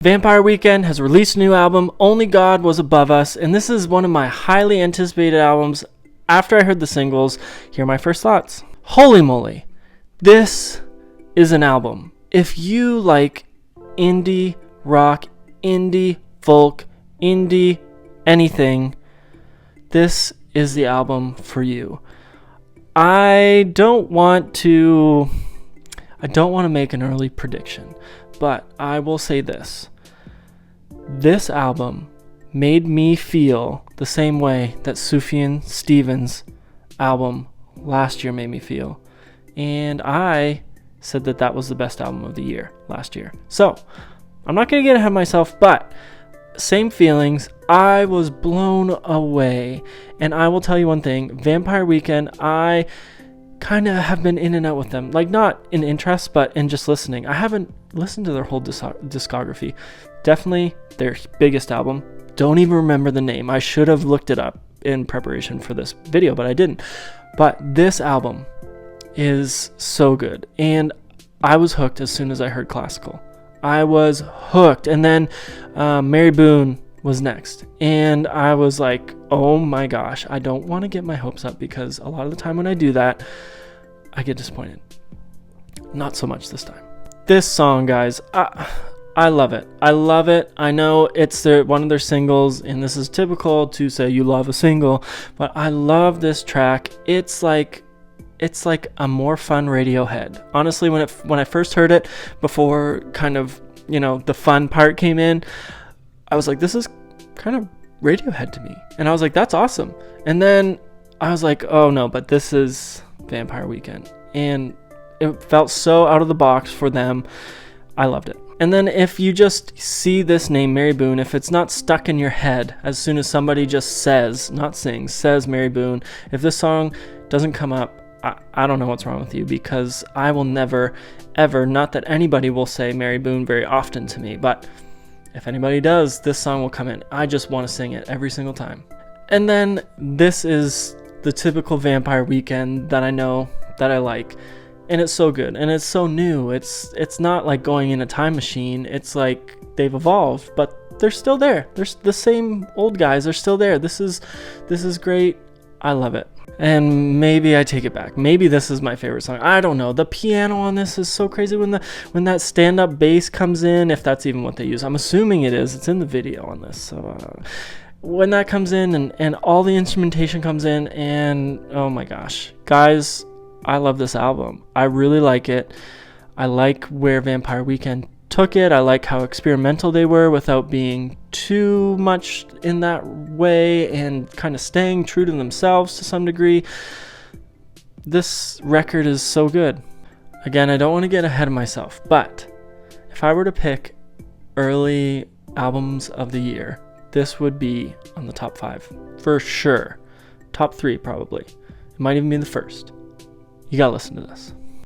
Vampire Weekend has released a new album, Only God Was Above Us, and this is one of my highly anticipated albums. After I heard the singles, here are my first thoughts. Holy moly, this is an album. If you like indie rock, indie folk, indie anything, this is the album for you. I don't want to make an early prediction, but I will say this. This album made me feel the same way that Sufjan Stevens' album last year made me feel. And I said that was the best album of the year last year. So, I'm not going to get ahead of myself, but same feelings. I was blown away. And I will tell you one thing. Vampire Weekend, I kind of have been in and out with them. Like, not in interest, but in just listening. I haven't listened to their whole discography. Definitely their biggest album. Don't even remember the name. I should have looked it up in preparation for this video, but I didn't. But this album is so good. And I was hooked as soon as I heard classical. I was hooked. And then Mary Boone was next. And I was like, oh my gosh, I don't want to get my hopes up, because a lot of the time when I do that, I get disappointed. Not so much this time. This song, guys, I love it. I love it. I know it's one of their singles, and this is typical to say you love a single, but I love this track. It's like a more fun Radiohead. Honestly, when I first heard it, before kind of, the fun part came in, I was like, this is kind of Radiohead to me. And I was like, that's awesome. And then I was like, oh no, but this is Vampire Weekend. And it felt so out of the box for them. I loved it. And then if you just see this name, Mary Boone, if it's not stuck in your head as soon as somebody just says, not sings, says Mary Boone, if this song doesn't come up, I don't know what's wrong with you, because I will never, ever, not that anybody will say Mary Boone very often to me, but if anybody does, this song will come in. I just want to sing it every single time. And then this is the typical Vampire Weekend that I know that I like. And it's so good. And it's so new. It's not like going in a time machine. It's like they've evolved, but they're still there. There's the same old guys are still there. This is great. I love it. And maybe I take it back. Maybe this is my favorite song. I don't know. The piano on this is so crazy when that stand-up bass comes in, if that's even what they use. I'm assuming it is. It's in the video on this. So when that comes in and all the instrumentation comes in, and oh my gosh. Guys, I love this album. I really like it. I like where Vampire Weekend took it. I like how experimental they were without being too much in that way, and kind of staying true to themselves to some degree. This record is so good. Again, I don't want to get ahead of myself, but if I were to pick early albums of the year, this would be on the top 5 for sure. Top 3 probably. It might even be the first. You gotta listen to this.